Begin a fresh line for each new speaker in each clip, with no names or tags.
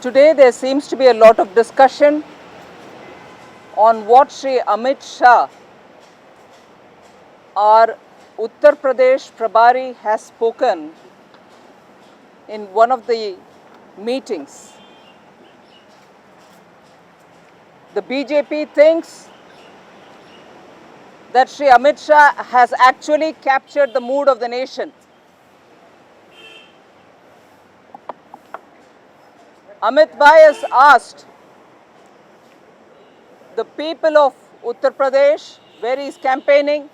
Today there seems to be a lot of discussion on what Shri Amit Shah, our Uttar Pradesh Prabari, has spoken in one of the meetings. The BJP thinks that Shri Amit Shah has actually captured the mood of the nation. Amit Bhai has asked the people of Uttar Pradesh, where he is campaigning,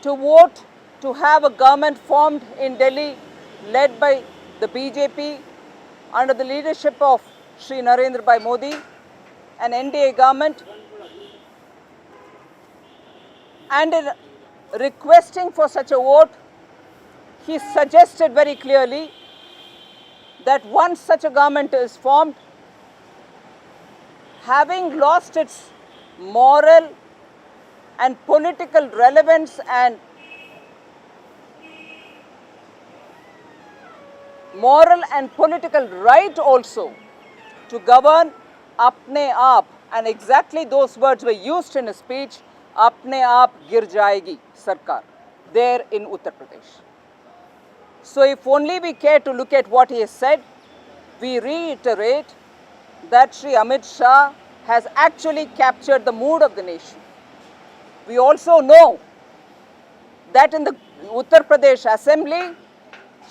to vote to have a government formed in Delhi led by the BJP under the leadership of Shri Narendra Bhai Modi, an NDA government, and in requesting for such a vote, he suggested very clearly that once such a government is formed, having lost its moral and political relevance and moral and political right also to govern apne aap, and exactly those words were used in a speech, apne aap gir jayegi sarkar, there in Uttar Pradesh. So if only we care to look at what he has said, we reiterate that Shri Amit Shah has actually captured the mood of the nation. We also know that in the Uttar Pradesh Assembly,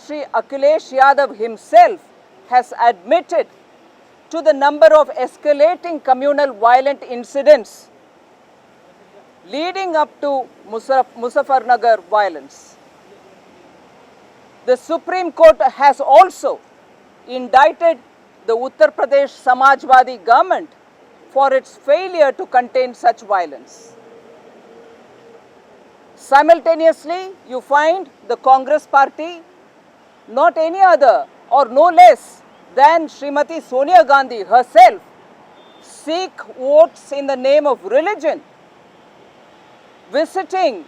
Shri Akhilesh Yadav himself has admitted to the number of escalating communal violent incidents leading up to Muzaffarnagar violence. The Supreme Court has also indicted the Uttar Pradesh Samajwadi government for its failure to contain such violence. Simultaneously, you find the Congress party, not any other or no less than Srimati Sonia Gandhi herself, seek votes in the name of religion, visiting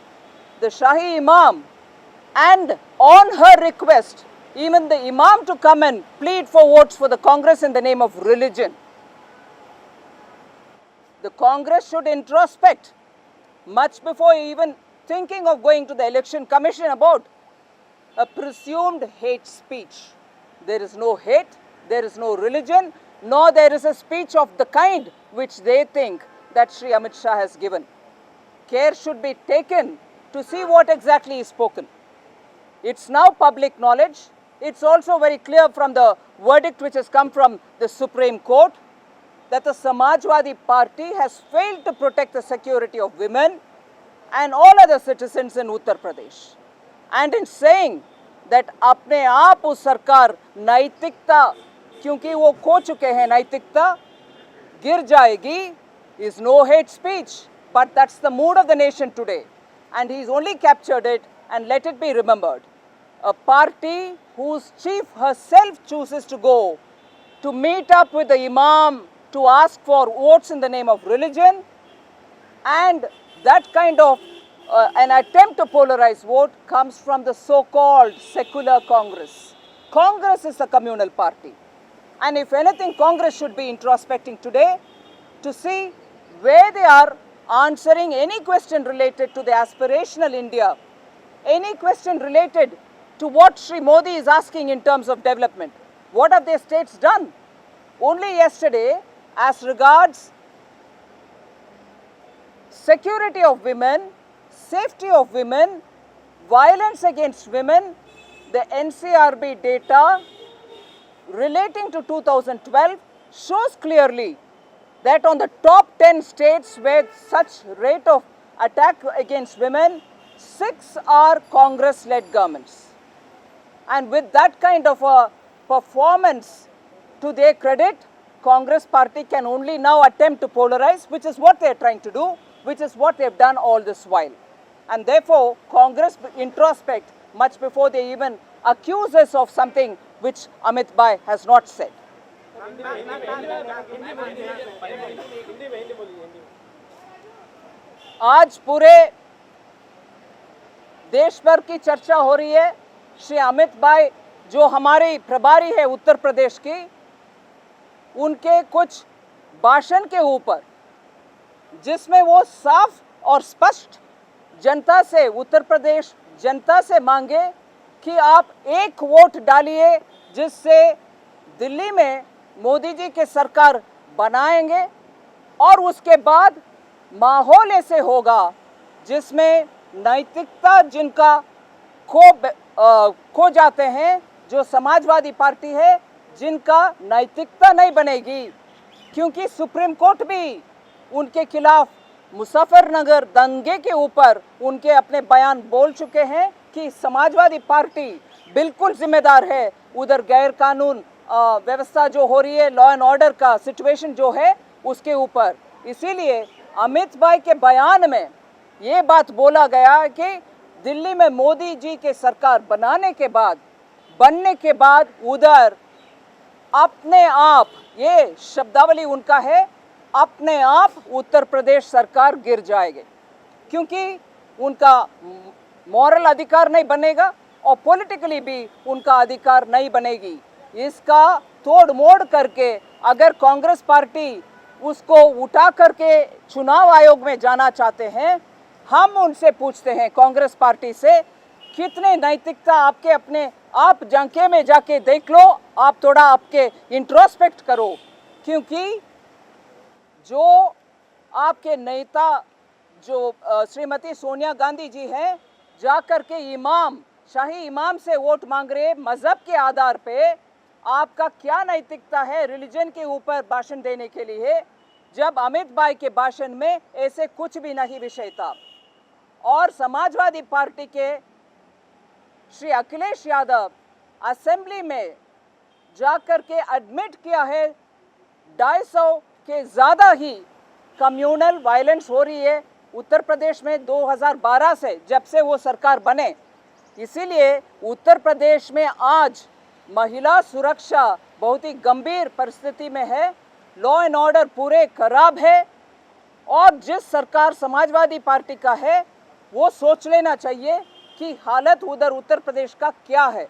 the Shahi Imam, and on her request, even the Imam to come and plead for votes for the Congress in the name of religion. The Congress should introspect much before even thinking of going to the Election Commission about a presumed hate speech. There is no hate, there is no religion, nor there is a speech of the kind which they think that Shri Amit Shah has given. Care should be taken to see what exactly is spoken. It's now public knowledge. It's also very clear from the verdict which has come from the Supreme Court that the Samajwadi Party has failed to protect the security of women and all other citizens in Uttar Pradesh. And in saying that apne aap us sarkar naitikta, kyunki wo kho chuke hain naitikta, gir jayegi, is no hate speech. But that's the mood of the nation today. And he's only captured it, and let it be remembered. A party whose chief herself chooses to go to meet up with the Imam to ask for votes in the name of religion, and that kind of an attempt to polarize vote comes from the so-called secular Congress. Congress is a communal party. And if anything, Congress should be introspecting today to see where they are answering any question related to the aspirational India, any question related to what Shri Modi is asking in terms of development. What have their states done? Only yesterday, as regards security of women, safety of women, violence against women, the NCRB data relating to 2012 shows clearly that on the top 10 states where such rate of attack against women, 6 are Congress-led governments. And with that kind of a performance to their credit, Congress party can only now attempt to polarize, which is what they are trying to do, which is what they have done all this while. And therefore, Congress introspect much before they even accuse us of something which Amit Bhai has not said. आज पूरे देश भर की चर्चा हो रही है। श्री अमित भाई जो हमारे प्रभारी है उत्तर प्रदेश की, उनके कुछ भाषण के ऊपर, जिसमें वो साफ और स्पष्ट जनता से, उत्तर प्रदेश जनता से मांगे कि आप एक वोट डालिए जिससे दिल्ली में मोदी जी की सरकार बनाएंगे, और उसके बाद माहौल ऐसे होगा जिसमें नैतिकता जिनका खो जाते हैं, जो समाजवादी पार्टी है जिनका नैतिकता नहीं बनेगी, क्योंकि सुप्रीम कोर्ट भी उनके खिलाफ मुजफ्फरनगर दंगे के ऊपर उनके अपने बयान बोल चुके हैं कि समाजवादी पार्टी बिल्कुल जिम्मेदार है उधर गैर कानून व्यवस्था जो हो रही है, लॉ एंड ऑर्डर का सिचुएशन जो है उसके ऊपर। इसीलिए अमित भाई के बयान में ये बात बोला गया कि दिल्ली में मोदी जी के सरकार बनने के बाद उधर अपने आप, ये शब्दावली उनका है, अपने आप उत्तर प्रदेश सरकार गिर जाएगी, क्योंकि उनका मॉरल अधिकार नहीं बनेगा और पॉलिटिकली भी उनका अधिकार नहीं बनेगी। इसका तोड़ मोड़ करके अगर कांग्रेस पार्टी उसको उठा करके चुनाव आयोग में जाना चाहते हैं, हम उनसे पूछते हैं कांग्रेस पार्टी से, कितने नैतिकता आपके अपने आप जंके में जाके देख लो, आप थोड़ा आपके इंट्रोस्पेक्ट करो, क्योंकि जो आपके नेता जो श्रीमती सोनिया गांधी जी हैं, जाकर के शाही इमाम से वोट मांग रहे मजहब के आधार पे, आपका क्या नैतिकता है रिलीजन के ऊपर भाषण देने के लिए, जब अमित भाई के भाषण में ऐसे कुछ भी नहीं विषय था। और समाजवादी पार्टी के श्री अखिलेश यादव असेंबली में जाकर के एडमिट किया है 250 के ज़्यादा ही कम्युनल वायलेंस हो रही है उत्तर प्रदेश में 2012 से, जब से वो सरकार बने। इसीलिए उत्तर प्रदेश में आज महिला सुरक्षा बहुत ही गंभीर परिस्थिति में है, लॉ एंड ऑर्डर पूरे खराब है, और जिस सरकार समाजवादी पार्टी का है वो सोच लेना चाहिए कि हालत उधर उत्तर प्रदेश का क्या है।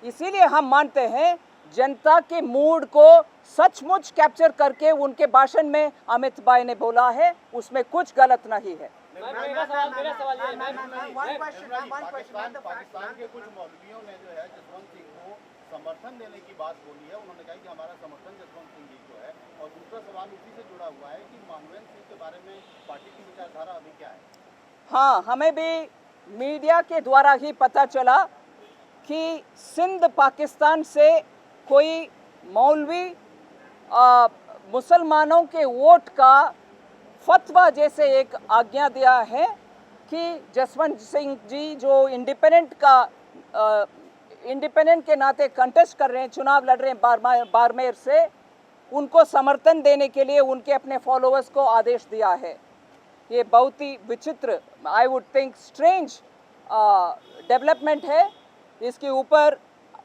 इसीलिए हम मानते हैं जनता के मूड को सचमुच कैप्चर करके उनके भाषण में अमित भाई ने बोला है, उसमें कुछ गलत नहीं है।
पाकिस्तान के कुछ मौलवियों ने जो है जसवंत सिंह को समर्थन देने की बात बोली है। उन्होंने कहा कि हमारा समर्थन जसवंत सिंह जी को है। और दूसरा सवाल उसी से जुड़ा हुआ है कि मानवेंद्र सिंह के बारे में पार्टी की विचारधारा अभी क्या है?
हाँ, हमें भी मीडिया के द्वारा ही पता चला कि सिंध पाकिस्तान से कोई मौलवी मुसलमानों के वोट का फतवा जैसे एक आज्ञा दिया है कि जसवंत सिंह जी जो इंडिपेंडेंट के नाते कंटेस्ट कर रहे हैं, चुनाव लड़ रहे हैं बाड़मेर से, उनको समर्थन देने के लिए उनके अपने फॉलोअर्स को आदेश दिया है। ये बहुत ही विचित्र, I would think strange development है। इसके ऊपर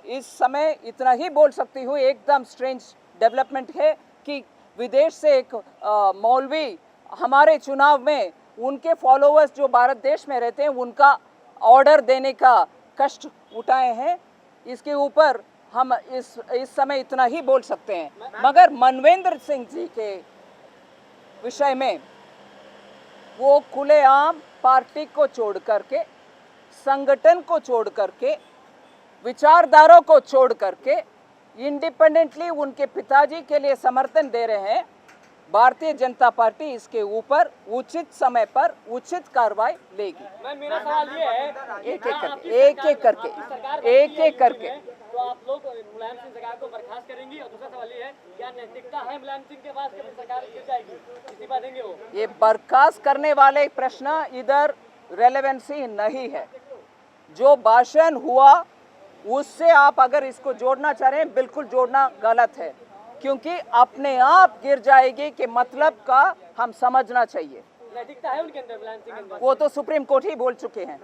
इस समय इतना ही बोल सकती हूँ, एकदम स्ट्रेंज डेवलपमेंट है कि विदेश से एक मौलवी हमारे चुनाव में उनके फॉलोअर्स जो भारत देश में रहते हैं उनका ऑर्डर देने का कष्ट उठाए हैं। इसके ऊपर हम इस समय इतना ही बोल सकते हैं। मगर मनवेंद्र सिंह जी के विषय में वो खुलेआम पार्टी को छोड़ करके, संगठन को छोड़ करके, विचारधारों को छोड़ करके इंडिपेंडेंटली उनके पिताजी के लिए समर्थन दे रहे हैं। भारतीय जनता पार्टी इसके ऊपर उचित समय पर उचित कार्रवाई लेगी।
मेरा सवाल ये है,
एक एक करके
तो आप लोग मुलायम सिंह सरकार को बर्खास्त करेंगी? और दूसरा सवाल ये है, क्या नैतिकता है मुलायम सिंह के पास कि सरकार गिर जाएगी, इस्तीफा देंगे वो?
ये बर्खास्त करने वाले प्रश्न इधर रेलेवेंसी नहीं है। जो भाषण हुआ उससे आप अगर इसको जोड़ना चाह रहे हैं, बिल्कुल जोड़ना गलत है, क्योंकि अपने आप गिर जाएगी के मतलब का हम समझना चाहिए।
नैतिकता है उनके अंदर, मुलायम सिंह के अंदर?
वो तो सुप्रीम कोर्ट ही बोल चुके हैं।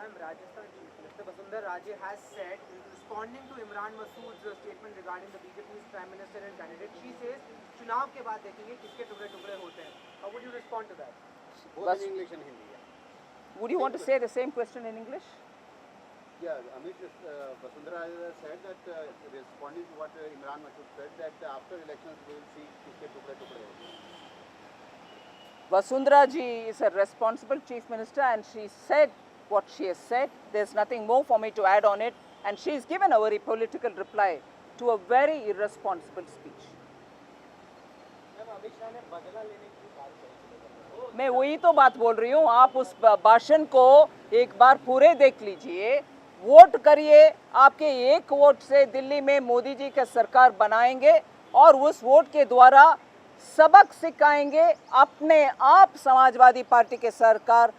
Responding to Imran Masood's statement regarding the BJP's prime minister and candidate, she says, चुनाव के बाद देखेंगे किसके टुकड़े होते हैं. How would you respond to that?
Both in English and Hindi.
Would you want to say the same question in English?
Yeah, Amish, Vasundhara said that responding to what Imran Masood said, that after elections we will see kiske टुकड़े टुकड़े होंगे.
Vasundhara ji is a responsible chief minister and she said what she has said. There's nothing more for me to add on it. And she's given a very political reply to a very irresponsible speech. मैं वही तो बात बोल रही हूँ, आप उस भाषण को एक बार पूरे देख लीजिए, वोट करिए, आपके एक वोट से दिल्ली में मोदी जी का सरकार बनाएंगे और उस वोट के द्वारा सबक सिखाएंगे, अपने आप समाजवादी पार्टी के सरकार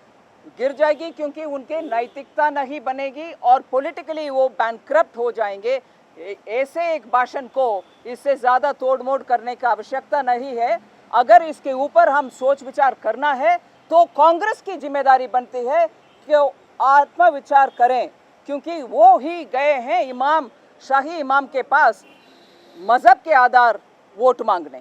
गिर जाएगी क्योंकि उनके नैतिकता नहीं बनेगी और पॉलिटिकली वो बैंकक्रप्ट हो जाएंगे। ऐसे एक भाषण को इससे ज़्यादा तोड़ मोड़ करने की आवश्यकता नहीं है। अगर इसके ऊपर हम सोच विचार करना है तो कांग्रेस की जिम्मेदारी बनती है कि आत्मविचार करें क्योंकि वो ही गए हैं इमाम शाही इमाम के पास मजहब के आधार वोट मांगने।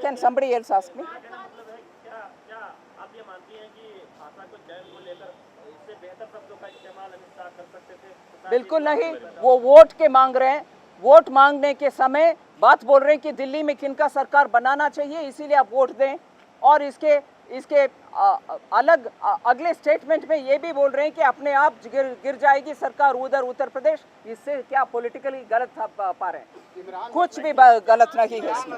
Can somebody else ask me?
क्या आप ये मानती हैं कि भाषा को चयन को लेकर इससे बेहतर शब्दों का इस्तेमाल अमित शाह कर सकते थे?
बिल्कुल नहीं, वो वोट के मांग रहे हैं, वोट मांगने के समय बात बोल रहे हैं कि दिल्ली में किनका सरकार बनाना चाहिए इसीलिए आप वोट दें और इसके अलग अगले स्टेटमेंट में ये भी बोल रहे हैं कि अपने आप गिर जाएगी सरकार उधर उत्तर प्रदेश। इससे क्या पॉलिटिकली गलत पा रहे हैं? कुछ भी गलत नहीं है इसमें।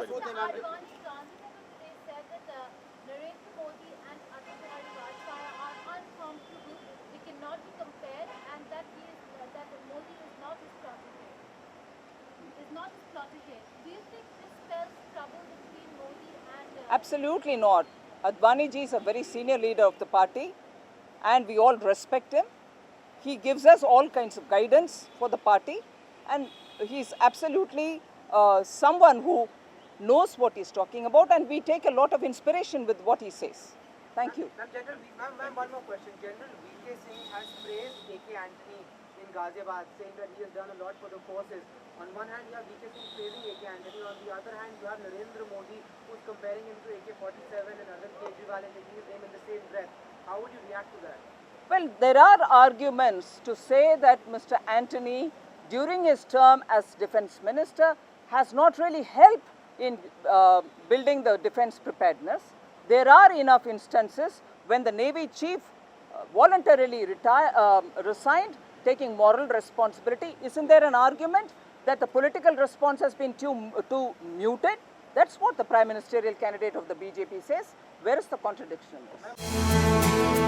Absolutely not. Advani ji is a very senior leader of the party and we all respect him. He gives us all kinds of guidance for the party and he is absolutely someone who knows what he's talking about and we take a lot of inspiration with what he says. Thank you.
Ma'am, one more question. General V.K. Singh has praised A.K. Antony in Ghaziabad, saying that he has done a lot for the forces. On one hand, you have V.K. Singh praising A.K. Antony. On the other hand, you have Narendra Modi, who's comparing him to AK-47 and Arvind Kejriwal and taking his name in the same breath. How would you react to that?
Well, there are arguments to say that Mr. Antony, during his term as defense minister, has not really helped in building the defense preparedness. There are enough instances when the Navy chief voluntarily resigned, taking moral responsibility. Isn't there an argument that the political response has been too muted? That's what the prime ministerial candidate of the BJP says. Where is the contradiction in this?